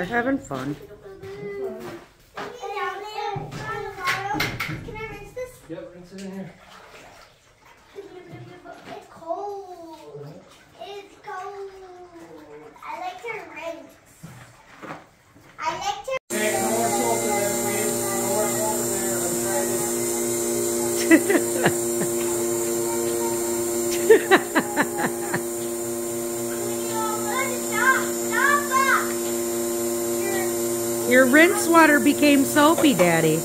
They're having fun. Can I rinse this? Yep, rinse it in here. It's cold. It's cold. I like to rinse. I like to. Hey, no more salt in there, please. No more salt in there. I'm trying Stop. Your rinse water became soapy, Daddy.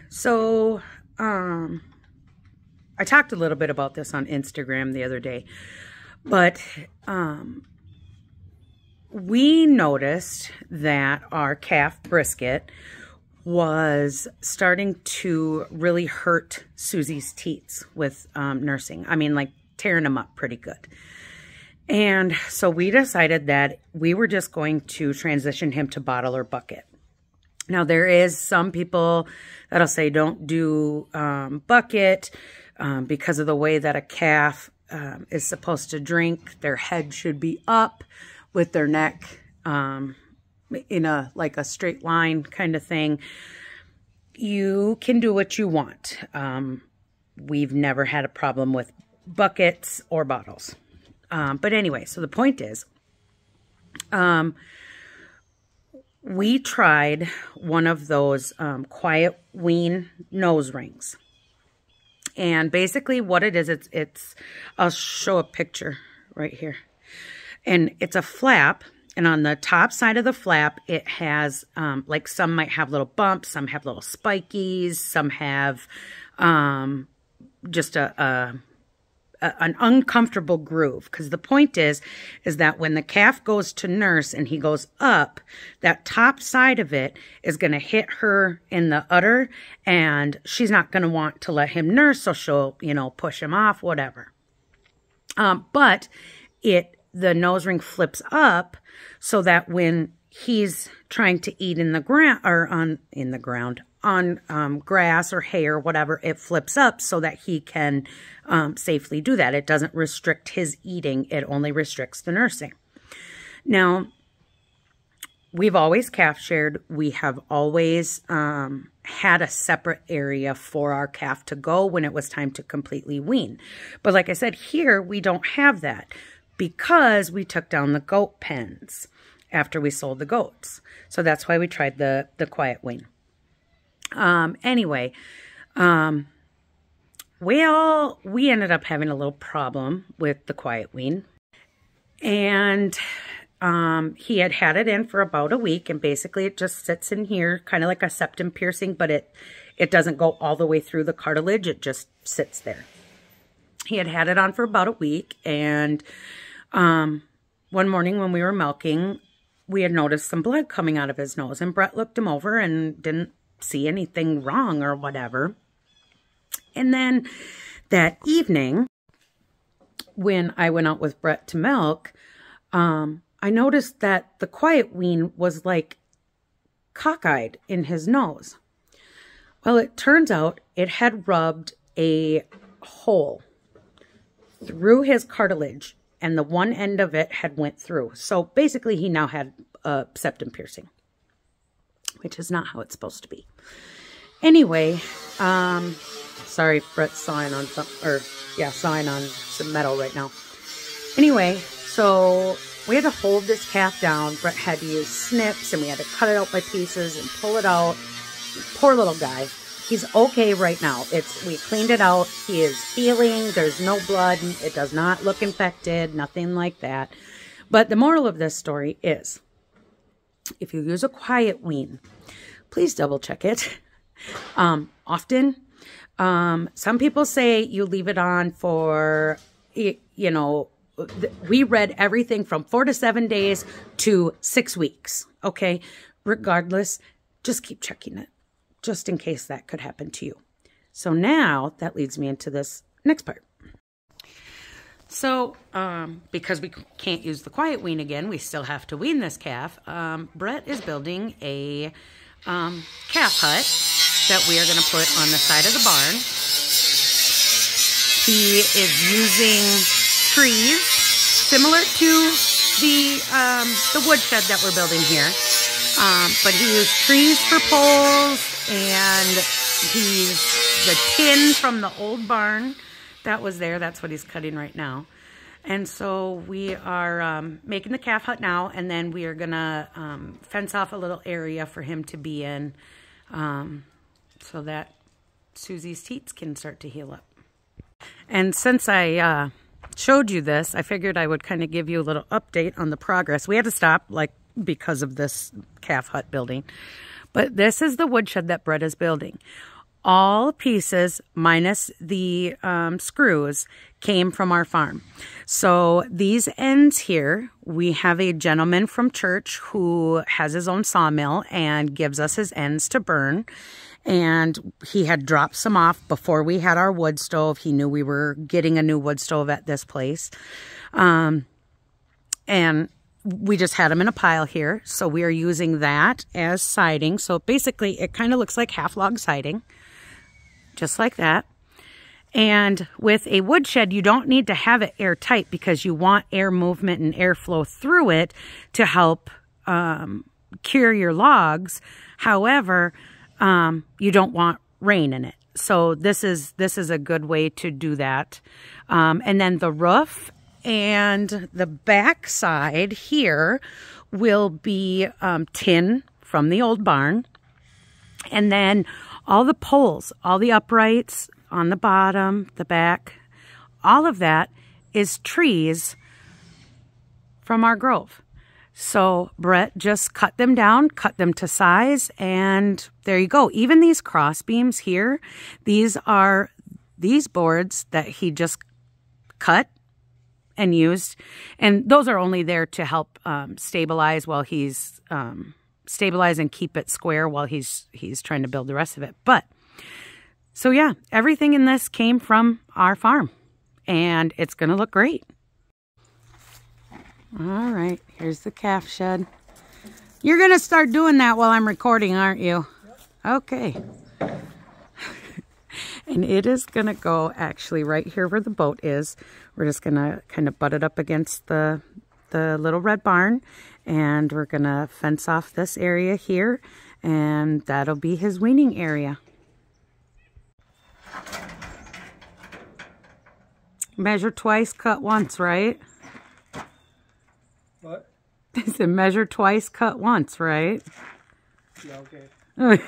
So, I talked a little bit about this on Instagram the other day, but we noticed that our calf brisket was starting to really hurt Susie's teats with nursing. I mean, like tearing them up pretty good. And so we decided that we were just going to transition him to bottle or bucket. Now, there is some people that'll say don't do bucket because of the way that a calf is supposed to drink. Their head should be up with their neck in like a straight line kind of thing. You can do what you want. We've never had a problem with buckets or bottles. But anyway, so the point is, we tried one of those quiet wean nose rings. And basically what it is, it's I'll show a picture right here. And it's a flap. And on the top side of the flap, it has, like some might have little bumps, some have little spikies, some have just an uncomfortable groove. Because the point is that when the calf goes to nurse and he goes up, that top side of it is going to hit her in the udder, and she's not going to want to let him nurse, so she'll, you know, push him off, whatever. But the nose ring flips up so that when he's trying to eat in the ground or on grass or hay or whatever, it flips up so that he can safely do that. It doesn't restrict his eating. It only restricts the nursing. Now, we've always calf shared. We have always had a separate area for our calf to go when it was time to completely wean. But like I said, here we don't have that because we took down the goat pens after we sold the goats. So that's why we tried the quiet wean. Anyway, we ended up having a little problem with the quiet wean, and he had it in for about a week, and basically it just sits in here, kind of like a septum piercing, but it doesn't go all the way through the cartilage. It just sits there. He had it on for about a week, and one morning when we were milking, we had noticed some blood coming out of his nose, and Brett looked him over and didn't see anything wrong or whatever. And then that evening, when I went out with Brett to milk, I noticed that the quiet wean was like cockeyed in his nose. Well, it turns out it had rubbed a hole through his cartilage, and the one end of it had went through. So basically he now had a septum piercing, which is not how it's supposed to be. Anyway, sorry, Brett's sawing on some metal right now. Anyway, so we had to hold this calf down. Brett had to use snips, and we had to cut it out by pieces and pull it out. Poor little guy. He's okay right now. We cleaned it out. He is healing. There's no blood. It does not look infected, nothing like that. But the moral of this story is, if you use a quiet wean, please double check it. Often, some people say you leave it on for, you know, we read everything from 4 to 7 days to 6 weeks. Okay. Regardless, just keep checking it just in case that could happen to you. So now that leads me into this next part. So, because we can't use the quiet wean again, we still have to wean this calf. Brett is building a calf hut that we are going to put on the side of the barn. He is using trees, similar to the woodshed that we're building here. But he used trees for poles, and the tin from the old barn that was there, that's what he's cutting right now. And so we are making the calf hut now, and then we are gonna fence off a little area for him to be in, so that Susie's teats can start to heal up. And since I showed you this, I figured I would kind of give you a little update on the progress. We had to stop, like, because of this calf hut building. But this is the woodshed that Brett is building. All pieces, minus the screws, came from our farm. So these ends here, we have a gentleman from church who has his own sawmill and gives us his ends to burn. And he had dropped some off before we had our wood stove. He knew we were getting a new wood stove at this place. And we just had them in a pile here. So we are using that as siding. So basically it kind of looks like half log siding, just like that. And with a woodshed, you don't need to have it airtight because you want air movement and airflow through it to help cure your logs. However, you don't want rain in it. So this is a good way to do that. And then the roof and the back side here will be tin from the old barn. And then all the poles, all the uprights on the bottom, the back, all of that is trees from our grove. So Brett just cut them down, cut them to size, and there you go. Even these cross beams here, these are these boards that he just cut and used, and those are only there to help stabilize while he's stabilize and keep it square while he's trying to build the rest of it. But so yeah, everything in this came from our farm, and it's gonna look great. All right, here's the calf shed. You're gonna start doing that while I'm recording, aren't you? Okay. And it is gonna go actually right here where the boat is. We're just gonna kind of butt it up against the little red barn, and we're gonna fence off this area here, and that'll be his weaning area. Measure twice, cut once, right? What? I said measure twice, cut once, right? Yeah, okay.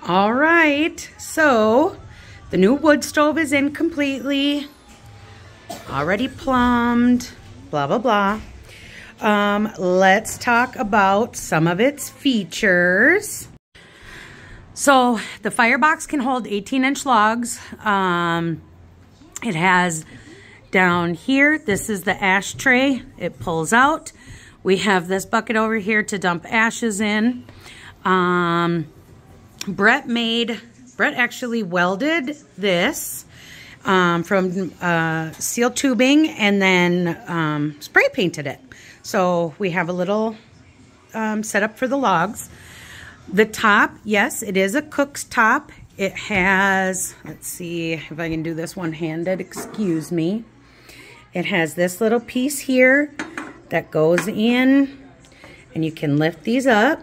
All right, so the new wood stove is in completely, already plumbed, blah, blah, blah. Let's talk about some of its features. So the firebox can hold 18-inch logs. It has down here, this is the ash tray. It pulls out. We have this bucket over here to dump ashes in. Brett actually welded this from steel tubing and then spray painted it. So we have a little setup for the logs. The top, yes, it is a cook's top. It has, let's see if I can do this one-handed, excuse me. It has this little piece here that goes in, and you can lift these up.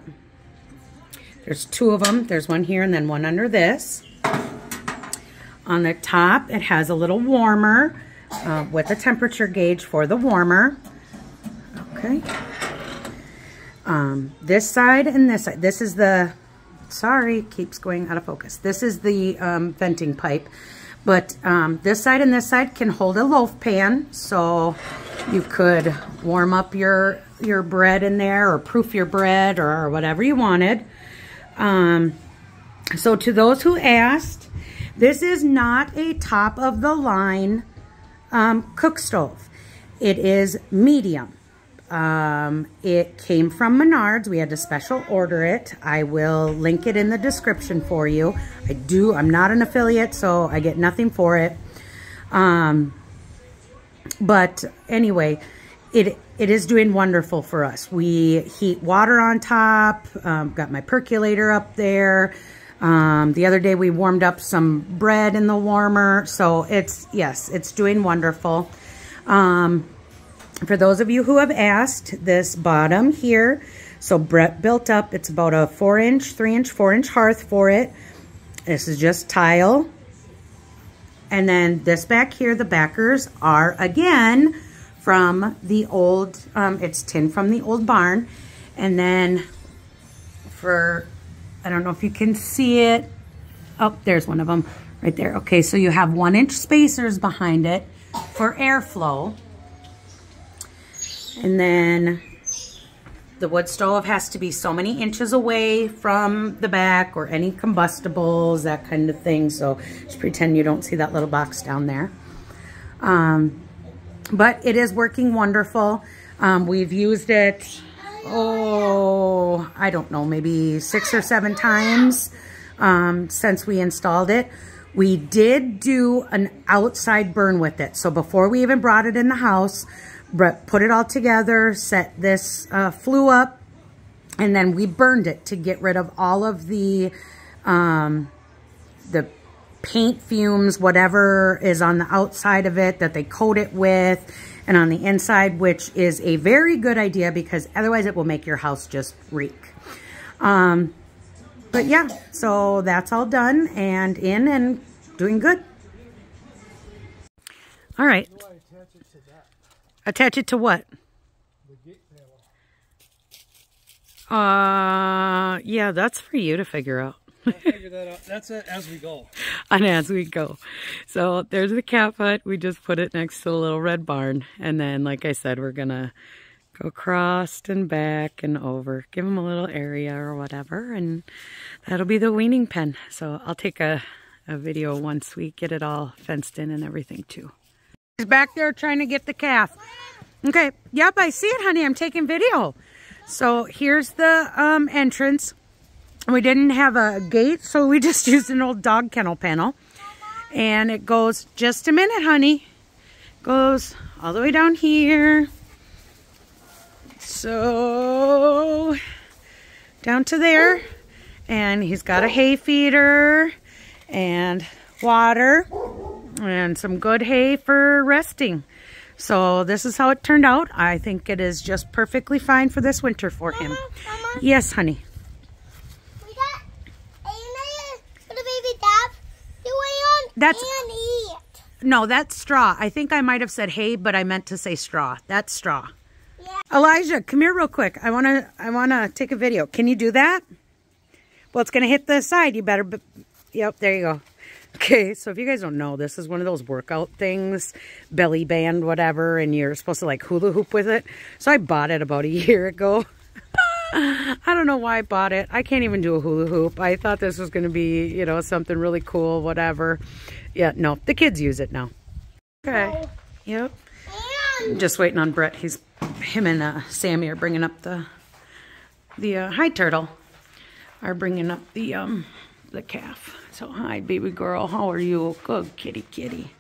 There's two of them. There's one here and then one under this. On the top, it has a little warmer with a temperature gauge for the warmer. Okay. This side and this side. This is the, sorry, keeps going out of focus. This is the venting pipe. But this side and this side can hold a loaf pan. So you could warm up your bread in there or proof your bread or whatever you wanted. So to those who asked, this is not a top of the line cook stove. It is medium. It came from Menards. We had to special order it. I will link it in the description for you. I'm not an affiliate, so I get nothing for it. But anyway, it is doing wonderful for us. We heat water on top, got my percolator up there. The other day we warmed up some bread in the warmer. So it's doing wonderful. For those of you who have asked, this bottom here, so Brett built up, it's about a 4-inch, 3-inch, 4-inch hearth for it. This is just tile. And then this back here, the backers are again from the old, it's tin from the old barn. And then for, I don't know if you can see it. Oh, there's one of them right there. Okay, so you have 1-inch spacers behind it for airflow. And then the wood stove has to be so many inches away from the back or any combustibles, that kind of thing. So just pretend you don't see that little box down there. But it is working wonderful. We've used it, I don't know, maybe 6 or 7 times since we installed it. We did do an outside burn with it. So before we even brought it in the house, Brett put it all together, set this flue up, and then we burned it to get rid of all of the paint fumes, whatever is on the outside of it that they coat it with, and on the inside, which is a very good idea because otherwise it will make your house just reek. But yeah, so that's all done and in and doing good. All right. Attach it to what? The gate panel. Yeah, that's for you to figure out. I'll figure that out. That's it as we go. And as we go. So there's the calf hut. We just put it next to the little red barn. And then, like I said, we're going to go across and back and over. Give them a little area or whatever. And that'll be the weaning pen. So I'll take a video once we get it all fenced in and everything too. He's back there trying to get the calf. Okay. Yep, I see it, honey. I'm taking video. So here's the entrance. We didn't have a gate, so we just used an old dog kennel panel. And it goes, just a minute, honey. Goes all the way down here. So down to there. And he's got a hay feeder and water. And some good hay for resting. So this is how it turned out. I think it is just perfectly fine for this winter for him. Mama? Yes, honey. We got for the baby dab. Do I That's and eat? No, that's straw. I think I might have said hay, but I meant to say straw. That's straw. Yeah. Elijah, come here real quick. I wanna take a video. Can you do that? Well, it's gonna hit the side. You better. Yep, there you go. Okay, so if you guys don't know, this is one of those workout things, belly band, whatever, and you're supposed to like hula hoop with it. So I bought it about a year ago. I don't know why I bought it. I can't even do a hula hoop. I thought this was going to be, you know, something really cool, whatever. Yeah, no, the kids use it now. Okay, yep. I'm just waiting on Brett. Him and Sammy are bringing up the hi turtle, are bringing up the calf. So, hi, baby girl. How are you? Good kitty, kitty.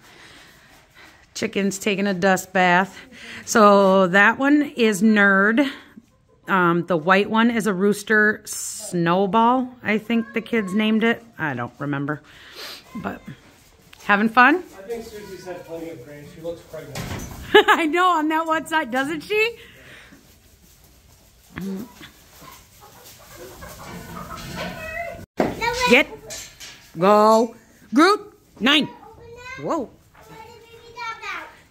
Chicken's taking a dust bath. So, that one is Nerd. The white one is a rooster Snowball. I think the kids named it. I don't remember. But, having fun? I think Susie's had plenty of grain. She looks pregnant. I know, on that one side, doesn't she? Get. Go. Groot. 9. Whoa.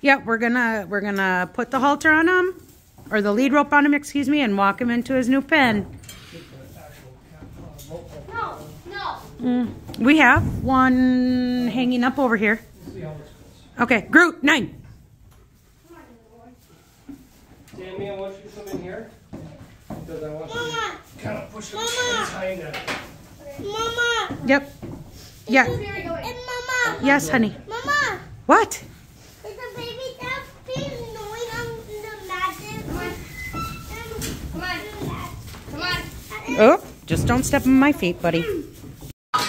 Yeah, we're gonna put the halter on him, or the lead rope on him, excuse me, and walk him into his new pen. No. We have one hanging up over here. Okay, Groot. 9. Tammy, I want you to come in here because I want you to kind of push him behind it. Mama. Yep. Yeah. And Mama. Yes, honey. Mama. What? Is the baby dab being annoying on the magic? Come on. Come on. Oh, just don't step on my feet, buddy. Come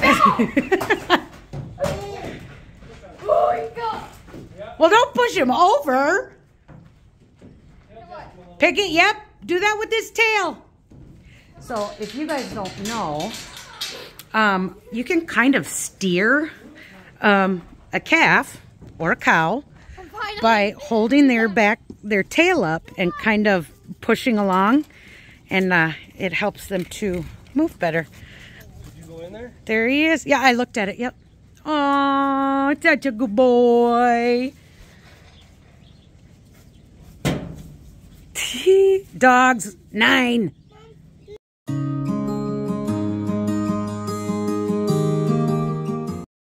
on. Well, don't push him over. Pick it. Yep. Do that with his tail. So if you guys don't know, you can kind of steer a calf or a cow by holding their tail up and kind of pushing along, and it helps them to move better. Did you go in there? There he is. Yeah, I looked at it. Yep. Oh, such a good boy. Dogs 9.